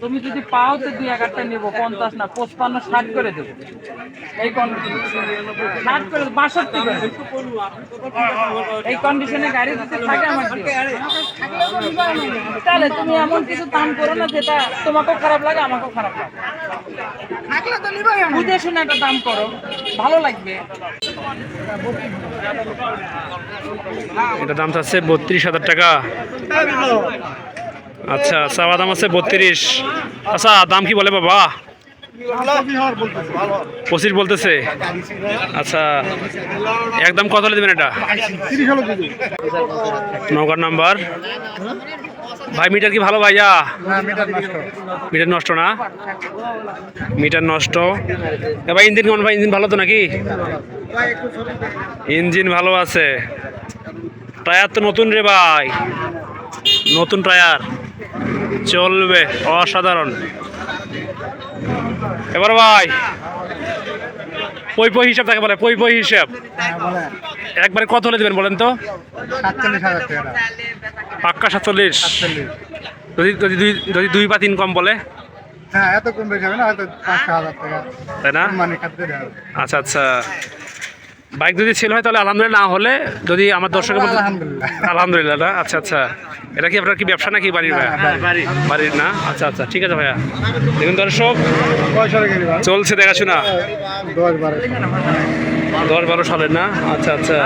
তুমি যদি পাও তো 2-1টা নেব, 50 না 55 60 করে দেবো। এই কন্ডিশনে 60 করে 62 করে দেবো। এই কন্ডিশনে গাড়ি যদি থাকে আমার দিও। তাহলে তুমি এমন কিছু দাম করো না যেটা তোমাকেও খারাপ লাগে আমাকেও খারাপ লাগে। বুঝে শুনে একটা দাম করো, ভালো লাগবে। এটা দাম চাচ্ছে 32,000 টাকা। আচ্ছা, চাওয়া দাম আছে 32। আচ্ছা, দাম কি বলে বাবা? 25 বলতেছে। আচ্ছা, একদম কত হলে দেবেন এটা? নৌকার নাম্বার। ভাই মিটার কি ভালো ভাইয়া? মিটার নষ্ট না? মিটার নষ্ট। ভাই ইঞ্জিন কেমন ভাই? ইঞ্জিন ভালো তো নাকি? ইঞ্জিন ভালো আছে। টায়ার তো নতুন রে ভাই, নতুন টায়ার, চলবে অসাধারণ। এবার ভাই পই পই হিসাব থাকে বলে, পই পই হিসাব একবারে কত হলে দেবেন বলেন তো? 47,000 টাকা। পাক্কা 47? যদি যদি যদি 2 বা 3 কম বলে? হ্যাঁ, এত কম বেশি হবে না, হয়তো 5,000 টাকা, তাই না? মানে খাতে দেওয়া হবে। আচ্ছা আচ্ছা, বাইক যদি সেল হয় তাহলে আলহামদুলিল্লাহ, না হলে যদি আমার দর্শকের মধ্যে আলহামদুলিল্লাহ। আলহামদুলিল্লাহ না? আচ্ছা আচ্ছা, এটা কি আপনার কি ব্যবসা নাকি বাড়ির ভাইয়া? বাড়ির না? আচ্ছা আচ্ছা, ঠিক আছে ভাইয়া। দেখুন দর্শক, চলছে দেখাশোনা 10-12 সালের না? আচ্ছা আচ্ছা,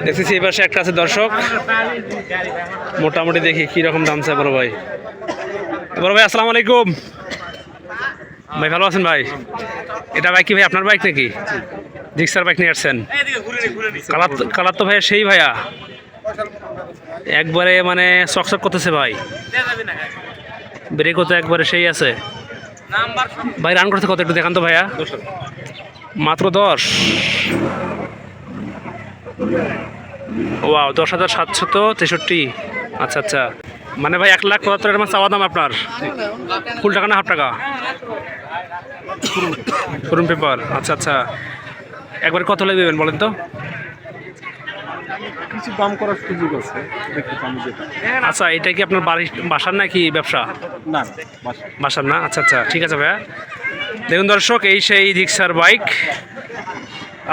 দেখতেছি এই পাশে একটা আছে দর্শক, মোটামুটি দেখি কি রকম দাম চাই বড় ভাই। বড় ভাই আসসালামু আলাইকুম ভাই, ভালো আছেন ভাই? এটা বাইক কি ভাই আপনার বাইক নাকি? জিক্সার বাইক নিয়ে আসছেন? কালার তো ভাইয়া সেই ভাইয়া, একবারে মানে চকচক করতেছে ভাই, ব্রেকও তো একবারে সেই আছে ভাই। রান করতে কত একটু দেখান তো ভাইয়া। মাত্র 10? ওয়াও, 10,763। আচ্ছা আচ্ছা, মানে ভাই 1,75,000 চাওয়া দাম আপনার? ফুল টাকা না হাফ টাকা? Showroom paper. আচ্ছা আচ্ছা, একবার কত লাগবে দেবেন বলেন তো? কিছু দাম করার সুযোগ আছে। আচ্ছা, এটা কি আপনার বাসার নাকি ব্যবসা? না, বাসার না? আচ্ছা আচ্ছা, ঠিক আছে ভাইয়া। দেখুন দর্শক, এই সেই রিক্সার বাইক,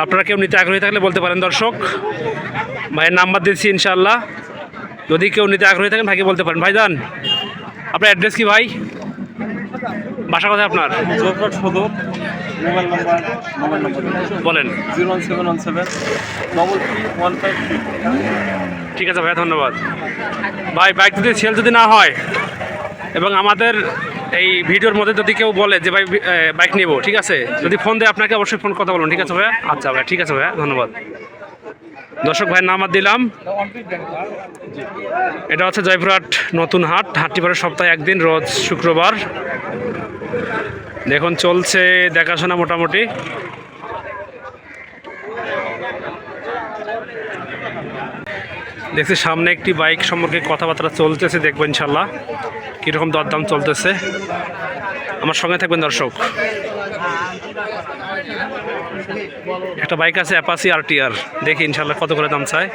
আপনারা কেউ নিতে আগ্রহী থাকলে বলতে পারেন দর্শক। ভাইয়ের নাম্বার দিচ্ছি ইনশাআল্লাহ, যদি কেউ নিতে আগ্রহী থাকেন ভাইকে বলতে পারেন। ভাইজান আপনার অ্যাড্রেস কি ভাই? বাসা কোথায় আপনার? সদর। মোবাইল নাম্বার বলেন। 01717 ঠিক আছে ভাইয়া, ধন্যবাদ ভাই। বাইক যদি সেল যদি না হয় এবং আমাদের এই ভিডিওর মধ্যে যদি কেউ বলে যে ভাই বাইক নেব, ঠিক আছে, যদি ফোন দেয় আপনাকে অবশ্যই ফোন কথা বলুন, ঠিক আছে ভাইয়া? আচ্ছা ভাইয়া, ঠিক আছে ভাইয়া, ধন্যবাদ। দর্শক ভাইয়ের নাম্বার দিলাম। এটা হচ্ছে জয়পুরহাট নতুন হাট, হাটটি পরে সপ্তাহে একদিন, রোজ শুক্রবার। দেখুন চলছে দেখাশোনা মোটামুটি। দেখছি সামনে একটি বাইক সম্পর্কে কথাবার্তা চলতেছে, দেখবো ইনশাল্লাহ কীরকম দরদাম চলতেছে। আমার সঙ্গে থাকবেন দর্শক। একটা বাইক আছে অ্যাপাচি RTR, দেখি ইনশাল্লাহ কত করে দাম চায়।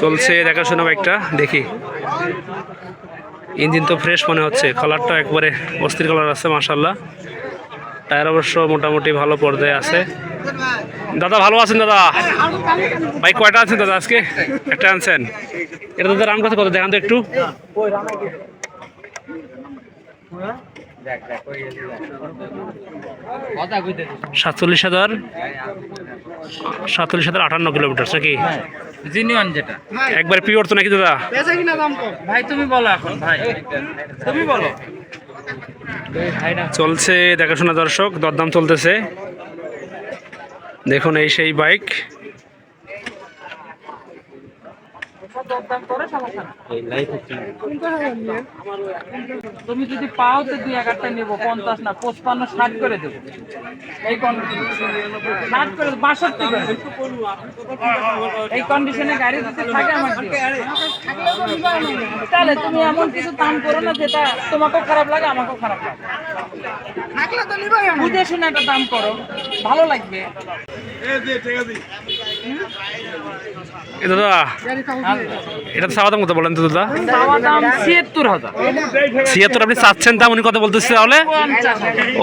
চলছে দেখাশোনা বাইকটা, দেখি। ইঞ্জিন তো ফ্রেশ মনে হচ্ছে, কালারটা একবারে অস্থির কালার আছে মাশাআল্লাহ। টায়ার অবশ্য মোটামুটি ভালো পর্যায়ে আছে। দাদা ভালো আছেন দাদা? বাইক কয়টা আছেন দাদা আজকে? একটা আনছেন? এটা দাদা রান কত দেখান তো একটু। 47,058 কিলোমিটার নাকি? জিনিয়ন যেটা একবার পিওর তো নাকি দাদা? ভাই তুমি বলো এখন, ভাই তুমি বলো। চলছে দেখাশোনা দর্শক, দরদাম চলতেছে। দেখুন এই সেই বাইক, দরদাম করে সমস্যা না। এই লাইফ হচ্ছে তুমি যদি পাও তো 2-1টা নেবো, 50 না 55 60 করে দেবো। এই কন্ডিশন 60 করে 62 করে দেবো। এই কন্ডিশনে গাড়ি যদি থাকে আমার তাহলে তুমি এমন কিছু দাম করো না যেটা তোমাকেও খারাপ লাগে আমাকেও খারাপ লাগে। বুঝে শুনে একটা দাম করো, ভালো লাগবে। এ দাদা এটা তো চাওয়া দাম কত বলেন তো দাদা? চাওয়া দাম ৭৬,০০০। 76 আপনি চাচ্ছেন দাম, উনি কত বলতেছে তাহলে?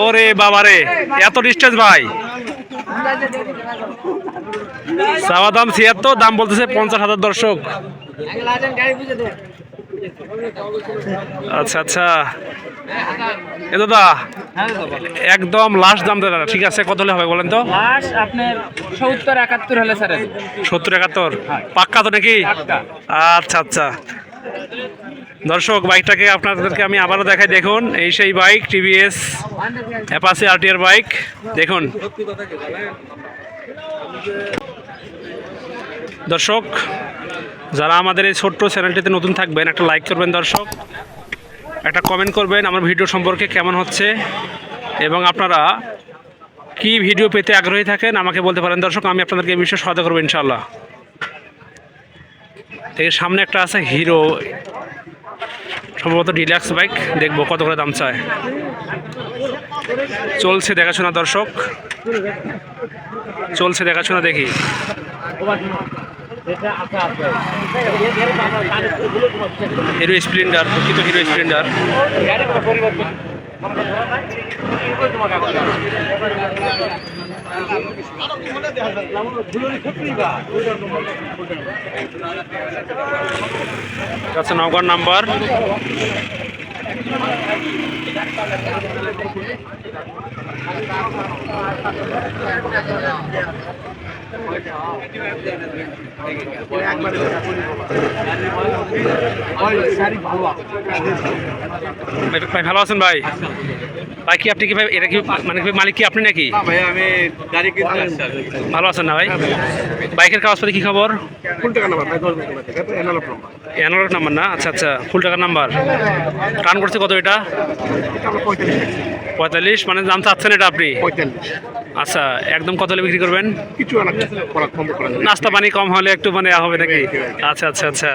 ওরে বাবা রে, এত ডিস্টেন্স ভাই। চাওয়া দাম 76, দাম বলতেছে 50,000 দর্শক। আচ্ছা আচ্ছা এ দাদা একদম লাস্ট দাম দাদা, ঠিক আছে কত হলে হবে বলেন তো? লাস্ট আপনার ৭০-৭১ হলে স্যার 70-71 পাক্কা তো নাকি? আচ্ছা আচ্ছা দর্শক বাইকটাকে আপনাদেরকে আমি আবারও দেখাই, দেখুন এই সেই bike TVS Apache RTR bike. দেখুন দর্শক, যারা আমাদের এই ছোট্ট চ্যানেলটিতে নতুন থাকবেন একটা লাইক করবেন দর্শক, একটা কমেন্ট করবেন আমার ভিডিও সম্পর্কে কেমন হচ্ছে, এবং আপনারা কি ভিডিও পেতে আগ্রহী থাকেন আমাকে বলতে পারেন দর্শক, আমি আপনাদেরকে এই বিষয়ে সহায়তা করবো ইনশাআল্লাহ। এর সামনে একটা আছে হিরো, সম্ভবত ডিলাক্স বাইক, দেখবো কত করে দাম চায়। চলছে দেখাশোনা দর্শক, চলছে দেখাশোনা, দেখি হিরো স্প্লেন্ডার, প্রকৃত হিরো স্প্লেন্ডার। আচ্ছা নগর নাম্বার, ভাই ভালো আছেন ভাই? ভাই কি আপনি কি ভাই এটা কি মানে কি মালিক কি আপনি নাকি? ভাই আমি গাড়ি কিনতে আসছি। ভালো আছেন না ভাই? বাইকের কাগজপাতি কি খবর? ফুল টাকা নাম্বার ভাই, 10 টাকা থেকে এনালগ নাম্বার। অ্যানালগ নাম্বার না? আচ্ছা আচ্ছা ফুল টাকার নাম্বার। রান করছে কত এটা? এটা আমরা 45 45 মানে দাম চাচ্ছেন এটা আপনি? 45 আচ্ছা একদম কত হলে বিক্রি করবেন? কিছু আলাদা করা কম করা যাবে। নাস্তা পানি কম হলে একটু মানে হবে নাকি? আচ্ছা আচ্ছা আচ্ছা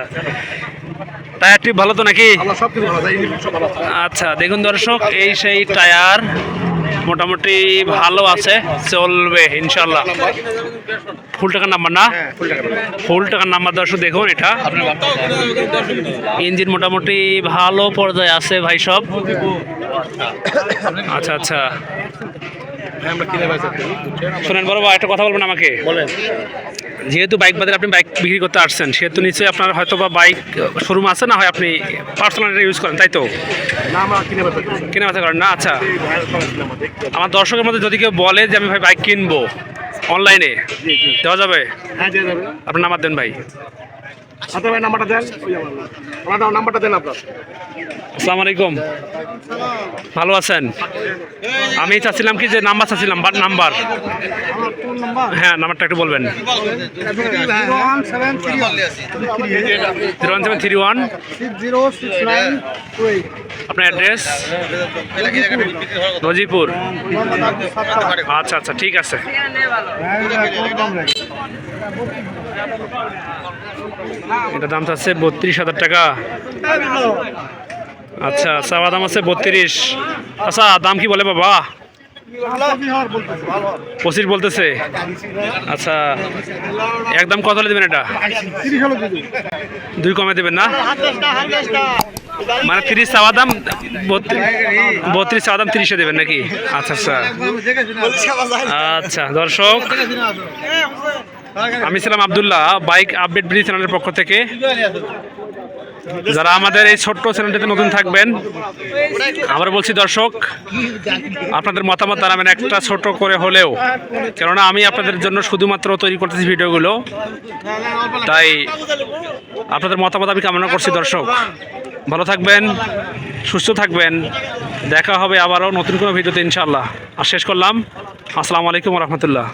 টায়ার টিপ ভালো তো নাকি? আমরা সব কিছু ভালো, ইঞ্জিন সব ভালো আছে। আচ্ছা দেখুন দর্শক এই সেই টায়ার মোটামুটি ভালো আছে, চলবে ইনশাল্লাহ। ফুল টাকার নাম্বার না? হ্যাঁ ফুল টাকা নাম্বার। ফুল টাকার নাম্বার দর্শক দেখুন, এটা ইঞ্জিন মোটামুটি ভালো পর্যায়ে আছে ভাই সব। আচ্ছা আচ্ছা আমরা কিনে পাইছি। শোনেন বড় ভাই একটা কথা বলবেন আমাকে। বলেন। যেহেতু বাইক বাজারে আপনি বাইক বিক্রি করতে আসছেন, সেহেতু নিশ্চয়ই আপনার হয়তো বা বাইক শোরুম আছে, না হয় আপনি পার্সোনাল ইউজ করেন, তাই তো? না আমরা কিনে পাইছি। কেনা বেচা করেন না? আচ্ছা এই ভাইয়ের সঙ্গে ছিলাম আমাদের। আমার দর্শকের মধ্যে যদি কেউ বলে যে আমি ভাই বাইক কিনবো অনলাইনে, জি জি। দেওয়া যাবে? হ্যাঁ দিয়ে যাবে। আপনার নাম্বার দেন ভাই। আচ্ছা ভাই নাম্বারটা দেন। ওই আমার নাম্বারটা দেন আপনার। আসসালামু আলাইকুম, ভালো আছেন? আমি চাচ্ছিলাম কি যে নাম্বার চাচ্ছিলাম, নাম্বার হ্যাঁ নাম্বারটা একটু বলবেন। 01731 আপনার অ্যাড্রেস? নজিপুর। আচ্ছা আচ্ছা ঠিক আছে। এটা দাম চাচ্ছে 32,000 টাকা। আচ্ছা চাওয়া দাম আছে 32। আচ্ছা দাম কি বলে বাবা? 25 বলতেছে। আচ্ছা একদম কত হলে দেবেন এটা? 2 কমে দেবেন না? মানে 30 চাওয়া দাম, 32 চাওয়া দাম, 30-এ দেবেন নাকি? আচ্ছা আচ্ছা আচ্ছা দর্শক আমি ছিলাম আব্দুল্লাহ, বাইক আপডেট ব্রিজ চ্যানেলের পক্ষ থেকে। যারা আমাদের এই ছোট্ট চ্যানেলটিতে নতুন থাকবেন, আবার বলছি দর্শক আপনাদের মতামত জানাবেন একটা ছোট করে হলেও, কেননা আমি আপনাদের জন্য শুধুমাত্র তৈরি করতেছি ভিডিওগুলো, তাই আপনাদের মতামত আমি কামনা করছি। দর্শক ভালো থাকবেন, সুস্থ থাকবেন, দেখা হবে আবারও নতুন কোনো ভিডিওতে ইনশাআল্লাহ। আর শেষ করলাম, আসসালামু আলাইকুম ওয়া রাহমাতুল্লাহ।